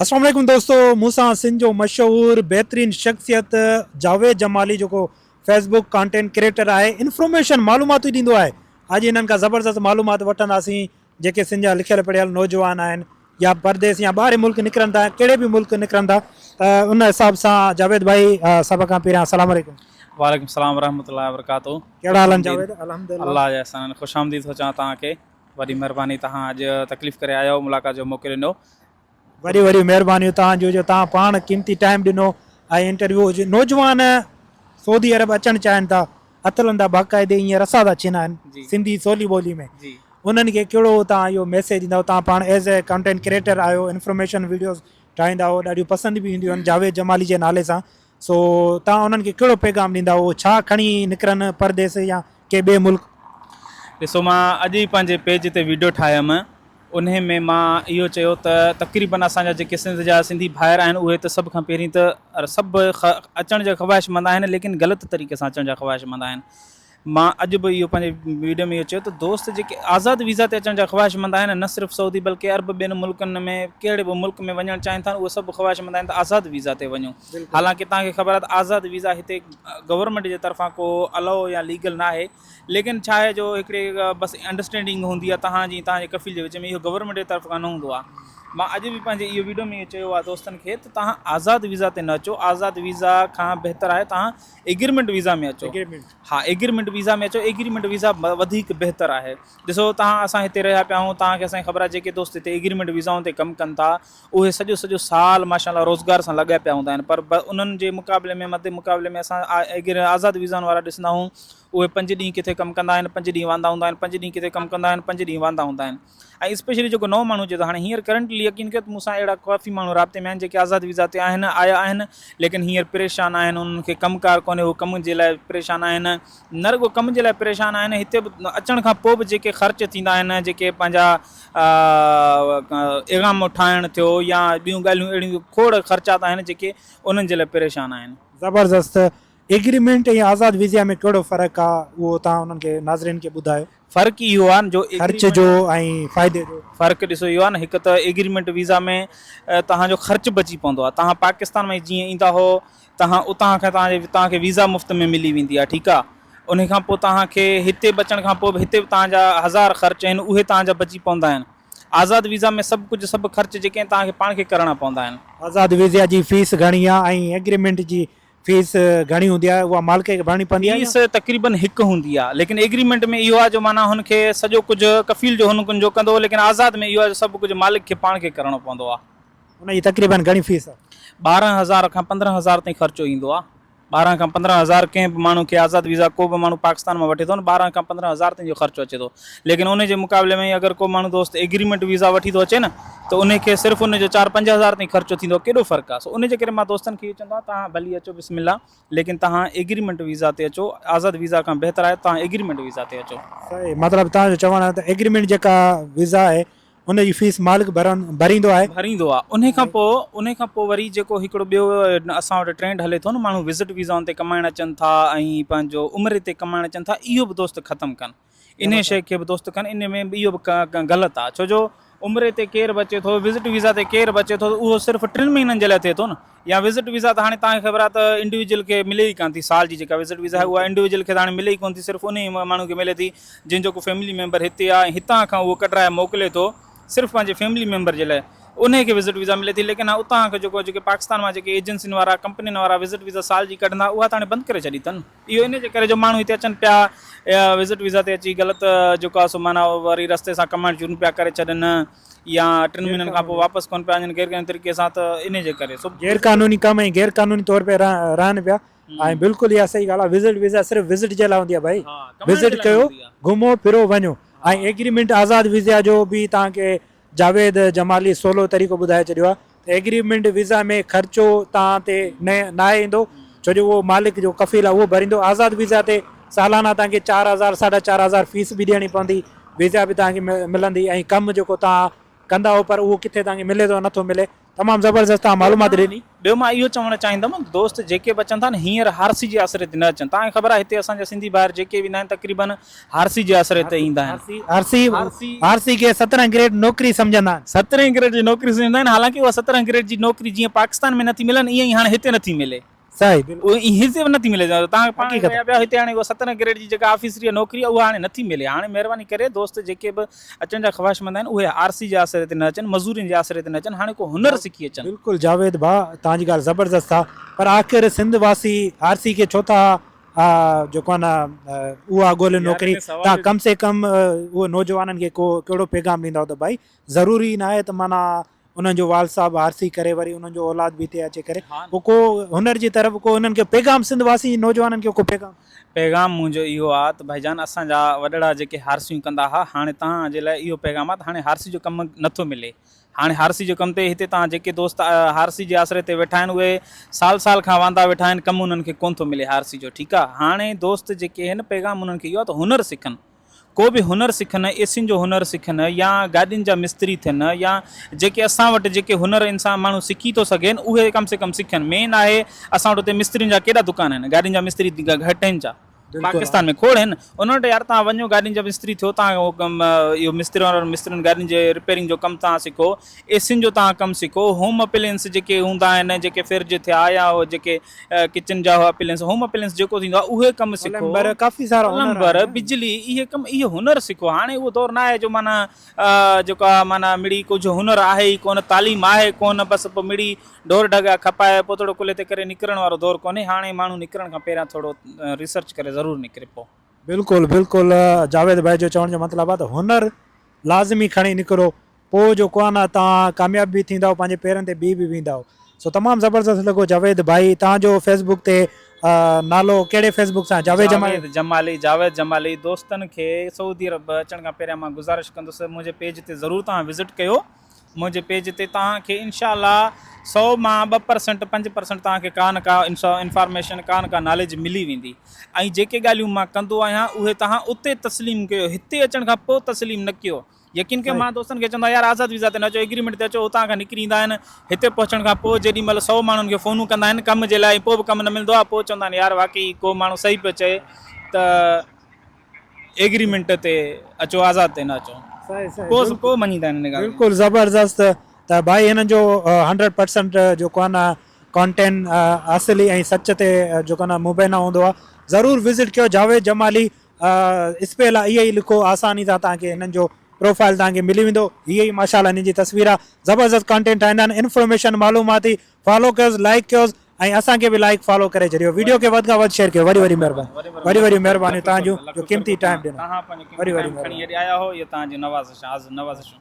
अस्सलाम वालेकुम दोस्तों, मूंसां सिंध जो मशहूर बेहतरीन शख्सियत जावेद जमाली जो फेसबुक कंटेंट क्रिएटर है, इन्फॉर्मेशन मालूमात ॾींदो आहे। अॼु इन्हनि खां ज़बरदस्त मालूमात वठंदासीं जेके सिंध जा लिखियल पढ़ियल नौजवान आहिनि या परदेस या ॿाहिरि मुल्क निकिरनि था, कहिड़े बि मुल्क निकिरनि था, उन हिसाब सां जावेद भाई सभ खां पहिरियां अस्सलाम वालेकुम। वालेकुम सलाम वरहमतुल्लाहि वबरकातुहू। कहिड़ा हाल आहिनि जावेद? अल्हम्दुलिल्लाह। अल्लाह जे अहसान ख़ुश आमदीद थो चवां तव्हांखे। वॾी महिरबानी, तव्हां अॼु तकलीफ़ करे आया हो, मुलाक़ात जो मौक़ो ॾिनो। वॾी वॾी महिरबानियूं तव्हांजो जो तव्हां पाण क़ीमती टाइम ॾिनो ऐं इंटरव्यू हुजे। नौजवान सऊदी अरब अचणु चाहिनि था, अतलनि था बाक़ाइदे ईअं रसा था छीना आहिनि सिंधी सवली ॿोली में, जी उन्हनि खे कहिड़ो तव्हां इहो मैसेज ॾींदव? तव्हां पाण एज़ ए कंटेंट क्रिएटर आहियो, इंफॉर्मेशन वीडियोस ठाहींदा आहियो, ॾाढियूं पसंदि बि ईंदियूं आहिनि जावेद जमाली जे नाले सां। सो तव्हां उन्हनि खे कहिड़ो पैगाम ॾींदा? उहो छा खणी निकिरनि परदेस या के ॿिए मुल्क? ॾिसो, मां अॼु ई पंहिंजे पेज ते वीडियो ठाहियमि, उन में मां इहो चयो त तक़रीबन असांजा जेके सिंध जा सिंधी भाइर आहिनि उहे त सभ खां पहिरीं त सभु अचण जा ख़्वाहिशमंद आहिनि, लेकिन ग़लति तरीक़े सां अचण जा ख़्वाहिशमंद आहिनि। मां अॼु बि इहो पंहिंजे वीडियो में इहो चयो त दोस्त जेके आज़ादु वीज़ा ते अचण जा ख़्वाहिशमंद आहिनि, न सिर्फ़ु सऊदी बल्कि अरब ॿियनि मुल्कनि में कहिड़े बि मुल्क में वञणु चाहिनि था, उहे सभु ख़्वाहिशमंद आहिनि त आज़ादु वीज़ा ते वञूं। हालांकि तव्हांखे ख़बर आहे त आज़ादु वीज़ा हिते गवर्नमेंट जे तरफ़ां को अलाउ या लीगल न आहे, लेकिन छा आहे जो हिकिड़े बसि अंडरस्टैंडिंग हूंदी आहे तव्हांजी तव्हांजे कफ़ील जे विच में, इहो गवर्नमेंट जे तरफ़ खां न हूंदो आहे। मां अॼु बि पंहिंजे इहो वीडियो में इहो चयो आहे दोस्तनि खे त तव्हां आज़ादु वीज़ा ते न अचो, आज़ादु वीज़ा खां बहितर आहे तव्हां एग्रीमेंट वीज़ा में अचो। हा, एग्रीमेंट वीज़ा में अचो, एग्रीमेंट वीज़ा वधीक बहितर आहे। ॾिसो, असां हिते रहिया पिया आहियूं, तव्हांखे असांखे ख़बर आहे जेके दोस्त हिते एग्रीमेंट वीज़ाउनि ते कमु कनि था उहे सॼो सॼो साल माशाल्लाह रोज़गार सां लॻा पिया हूंदा आहिनि, पर उन्हनि जे मुक़ाबले में मदे मुक़ाबले में असां आज़ादु वीज़ाउनि वारा ॾिसंदा आहियूं, उहे 5 ॾींहं किथे कमु कंदा आहिनि, 5 ॾींहं वांदा हूंदा आहिनि, 5 ॾींहं किथे कमु कंदा आहिनि, 5 ॾींहं वांदा हूंदा आहिनि। ऐं स्पेशली जेको नओं माण्हू हुजे, त हाणे हींअर करंटली यकीन कयो त मूंसां अहिड़ा काफ़ी माण्हू राब्ते में आहिनि जेके आज़ादु वीज़ा ते आहिनि, आया आहिनि, लेकिन हींअर परेशान आहिनि, उन्हनि खे कमुकार कोन्हे, उहे कम जे लाइ परेशान आहिनि। न रुॻो कम जे लाइ परेशान आहिनि, हिते अचण खां पोइ बि जेके ख़र्च थींदा आहिनि, जेके पंहिंजा इक़ामो ठाहिणु थियो या ॿियूं ॻाल्हियूं अहिड़ियूं खोड़ ख़र्चात आहिनि जेके उन्हनि जे लाइ परेशान आहिनि। ज़बरदस्त। एग्रीमेंट ऐं आज़ादु वीज़ा में कहिड़ो फ़र्क़ु आहे, उहो तव्हां उन्हनि खे नाज़रीन खे ॿुधायो। फ़र्क़ु इहो आहे जो ख़र्च जो ऐं फ़ाइदे जो फ़र्क़ु ॾिसो इहो आहे न, हिकु त एग्रीमेंट वीज़ा में तव्हांजो ख़र्चु बची पवंदो आहे। तव्हां पाकिस्तान में जीअं ईंदा हो, तव्हां उतां खां तव्हांखे वीज़ा मुफ़्त में मिली वेंदी आहे, ठीकु आहे। उन खां पोइ तव्हांखे हिते बचण खां पोइ हिते बि तव्हांजा 1000 ख़र्च आहिनि उहे तव्हांजा बची पवंदा आहिनि। आज़ादु वीज़ा में सभु कुझु सभु ख़र्च जेके आहिनि तव्हांखे पाण खे करणा पवंदा आहिनि। आज़ादु वीज़ा जी फीस घणी आहे ऐं एग्रीमेंट जी फीस घणी हूंदी आहे, उहा मालिक खे भरणी पवंदी आहे? फीस तक़रीबन 1 हूंदी आहे, लेकिन एग्रीमेंट में इहो आहे जो माना हुनखे सॼो कुझु कफ़ील जो हुनजो कंदो, लेकिन आज़ादु में इहो आहे सभु कुझु मालिक खे पाण खे करणो पवंदो आहे। हुनजी तक़रीबन घणी फीस आहे? 12,000 खां 15,000 ताईं ख़र्चो ईंदो आहे। 12 खां 15,000 कंहिं बि माण्हू खे आज़ादु वीज़ा को बि माण्हू पाकिस्तान में वठे थो न, 12 खां 15,000 ताईं जो ख़र्चो अचे थो। लेकिन उन जे मुक़ाबले में अगरि को माण्हू दोस्त एग्रीमेंट वीज़ा वठी थो अचे न, त उनखे सिर्फ़ु उनजो 4-5 हज़ार ताईं ख़र्चो थींदो। केॾो फ़र्क़ु आहे। सो उन जे करे मां दोस्तनि खे इहो चवंदो आहियां, तव्हां भली अचो बिस्मिल्लाह, लेकिन तव्हां एग्रीमेंट वीज़ा ते अचो। आज़ादु वीज़ा खां बहितर आहे तव्हां एग्रीमेंट वीज़ा ते अचो। सही, मतिलबु तव्हांजो चवणु आहे त एग्रीमेंट जेका वीज़ा आहे उनजी फीस मालिक भरींदो आहे। उन खां पोइ वरी जेको हिकिड़ो ॿियो असां वटि ट्रेंड हले थो न, माण्हू विज़िट वीज़ाउनि ते कमाइणु अचनि था ऐं पंहिंजो उमिरि ते कमाइणु अचनि था, इहो बि दोस्त ख़तमु कनि। इन शइ खे बि दोस्त कनि। इन में बि इहो बि ग़लति आहे, छो जो उमिरि ते केरु बचे थो, विज़िट वीज़ा ते केरु बचे थो, उहो सिर्फ़ु 3 महीननि जे लाइ थिए थो न। या विज़िट वीज़ा त हाणे तव्हांखे ख़बर आहे त इंडिविजुअल खे मिले ई कान थी। साल जी जेका विज़िट वीज़ा आहे उहा इंडिविजुअल खे त हाणे मिले ई कोन थी, सिर्फ़ु उन माण्हू खे मिले थी जंहिंजो को फैमिली मेंबर हिते आहे, हितां खां उहो कढाए मोकिले थो सिर्फ़ु पंहिंजे फैमिली मेंबर जे लाइ, उन खे विज़िट वीज़ा मिले थी। लेकिन उतां खां जेके पाकिस्तान मां जेके एजेंसियुनि वारा कंपनियुनि वारा विज़िट वीज़ा साल जी कढंदा, उहा त हाणे बंदि करे छॾी अथनि। इहो इन जे करे जो माण्हू हिते अचनि पिया या विज़िट वीज़ा ते अची ग़लति जेको आहे सो माना वरी रस्ते सां कमाइणु शुरू पिया करे छॾनि, या 3 महीननि खां पोइ वापसि कोन पिया वञनि गैर तरीक़े सां, त इन जे करे गैर क़ानूनी कम ऐं गैर क़ानूनी तौर पे रहनि पिया। ऐं बिल्कुलु इहा सही ॻाल्हि आहे, विज़िट वीज़ा सिर्फ़ु विज़िट जे लाइ हूंदी आहे। भाई विज़िट कयो, घुमो फिरो, वञो। ऐं एग्रीमेंट आज़ादु वीज़ा जो बि तव्हांखे जावेद जमाली सवलो तरीक़ो ॿुधाए छॾियो आहे त एग्रीमेंट वीज़ा में ख़र्चो तव्हां ते न आहे ईंदो, छो जो उहो मालिक जो कफ़ील आहे उहो भरींदो। आज़ादु वीज़ा ते सालाना तव्हांखे 4,000 4,500 फीस बि ॾियणी पवंदी, वीज़ा बि तव्हांखे मिलंदी, ऐं कमु जेको तव्हां कंदा हो पर उहो किथे तव्हांखे मिले थो नथो मिले, तमामु ज़बरदस्त तव्हां मालूमात ॾिनी। ॿियो मां इहो चवणु चाहींदुमि दोस्त जेके बि अचनि था न हींअर हारसी जे आसरे ते न अचनि। तव्हांखे ख़बर आहे हिते असांजा सिंधी ॿार जेके बि ईंदा आहिनि तक़रीबन हारसी जे आसरे ते ईंदा आहिनि। आरसी खे 17 ग्रेड नौकिरी सम्झंदा आहिनि। 17 ग्रेड जी नौकिरी सम्झंदा आहिनि। हालांकि उहा 17 ग्रेड जी नौकिरी जीअं पाकिस्तान में नथी मिलनि ईअं ई हाणे हिते नथी मिले। सही हिते नथी मिले। तव्हां पाण पिया हिते हाणे उहा 17 ग्रेड जी जेका ऑफिसरी नौकिरी आहे उहा हाणे नथी मिले। हाणे महिरबानी करे दोस्त जेके बि अचण जा ख़्वाहिशमंद आहिनि उहे आरसी जे आसरे ते न अचनि, मज़ूरियुनि जे आसरे ते न अचनि, हाणे को हुनर सिखी अचनि। बिल्कुलु जावेद भाउ तव्हांजी ॻाल्हि ज़बरदस्त आहे, पर आख़िर सिंध वासी आरसी खे छो था जेको आहे न उहा ॻोल्हे नौकिरी? तव्हां कम से कम उहो नौजवाननि खे को कहिड़ो पैगाम ॾींदव त भाई ज़रूरी न आहे त माना उन्हनि जो वाल साहब आरसी करे वरी उन्हनि जो औलाद बि थिए अचे करे पोइ को हुनर जी तरफ़ को उन्हनि खे पैगाम सिंध वासी नौजवाननि खे को पैगाम मुंहिंजो इहो आहे त भाईजान असांजा वॾड़ा जेके हारसियूं कंदा हुआ हाणे तव्हांजे लाइ इहो पैगाम आहे त हाणे हारसी जो कमु नथो मिले। हाणे हारसी जो कम ते हिते तव्हां जेके दोस्त हारसी जे आसरे ते वेठा आहिनि उहे साल खां वांदा वेठा आहिनि, कमु उन्हनि खे कोन थो मिले हारसी जो। ठीकु आहे, हाणे दोस्त जेके आहिनि पैगाम उन्हनि खे इहो आहे त हुनर सिखनि, को बि हुनर सिखनि, एसियुनि जो हुनर सिखनि या गाॾियुनि जा मिस्त्री थियनि या जेके असां वटि जेके हुनर इंसान माण्हू सिखी थो सघनि उहे कम से कम सिखनि। मेन आहे असां वटि हुते मिस्त्रियुनि जा केॾा दुकान आहिनि, गाॾियुनि जा मिस्त्री घटि आहिनि छा? पाकिस्तान में खोड़ आहिनि। उन वटि यार तव्हां वञो गाॾियुनि जा मिस्त्री थियो, तव्हां उहो कमु इहो मिस्त्रियुनि गाॾियुनि जे रिपेयरिंग जो कमु तव्हां सिखो, एसियुनि जो तव्हां कमु सिखो, होम अप्लायंस जेके हूंदा आहिनि जेके फ्रिज थिया या उहो जेके किचन जा अप्लायंस होम अप्लायंस जेको थींदो आहे उहे कमु सिखो, काफ़ी सारा प्लम्बर, बिजली, इहे कमु इहो हुनर सिखो। हाणे उहो दौरु न आहे जो माना जेको आहे माना मिड़ी कुझु हुनर आहे ई कोन, तालीम आहे कोन, बसि पोइ मिड़ी ढोर ढगा खपाए पोइ थोरो कुले ते करे निकिरण वारो दौरु कोन्हे। हाणे माण्हू निकिरण खां पहिरियां थोरो रिसर्च करे ज़रूरु निकिरे पोइ। बिल्कुलु बिल्कुलु जावेद भाई जो चवण जो मतिलबु आहे त हुनर लाज़मी खणी निकिरो, पोइ जेको आहे न तव्हां कामयाब बि थींदव, पंहिंजे पेरनि ते बि वेंदव। सो तमामु ज़बरदस्त लॻो जावेद भाई। तव्हांजो फेसबुक ते नालो कहिड़े फेसबुक सां? जावेद जमाली। दोस्तनि खे सऊदी अरब अचण खां पहिरियां मां गुज़ारिश कंदुसि मुंहिंजे पेज ते ज़रूरु तव्हां विज़िट कयो। मुंहिंजे पेज ते तव्हांखे इनशाला 100 मां 2% 5% तव्हांखे का न का इंफॉर्मेशन का न का नॉलेज मिली वेंदी। ऐं जेके ॻाल्हियूं मां कंदो आहियां उहे तव्हां उते तस्लीम कयो, हिते अचण खां पोइ तस्लीम न कयो। यकीन कयो मां दोस्तनि खे चवंदो आहियां यार आज़ाद वीज़ा ते न अचो, एग्रीमेंट ते अचो, हुतां खां निकिरी ईंदा आहिनि। हिते पहुचण खां पोइ जेॾी महिल 100 माण्हुनि खे फ़ोनूं कंदा आहिनि कम जे लाइ, पोइ बि कमु न मिलंदो आहे। पोइ चवंदा आहिनि यार वाक़ई को माण्हू सही पियो चए त एग्रीमेंट ते अचो, आज़ाद ते न अचो, पोइ मञींदा आहिनि। बिल्कुलु ज़बरदस्त। त भाई हिननि जो 100% जेको आहे न कॉन्टेंट असली ऐं सच ते जेको आहे न मुबैना हूंदो आहे। ज़रूरु विज़िट कयो जावेद जमाली। स्पेल आहे इहा ई लिखो, आसानी सां तव्हांखे हिननि जो प्रोफाइल तव्हांखे मिली वेंदो। हीअ ई माशाल्लाह हिननि जी तस्वीर आहे। ज़बरदस्त कॉन्टेंट ठाहींदा आहिनि, इंफॉर्मेशन मालूमाती। फॉलो कयोसि, लाइक कयोसि ऐं असांखे बि लाइक फॉलो करे छॾियो। वीडियो खे वधि खां वधि शेयर कयो। वरी महिरबानी तव्हांजो क़ीमती टाइम ॾिनो। तव्हां पंहिंजो आया हो, इहो तव्हांजी नवाज़िश।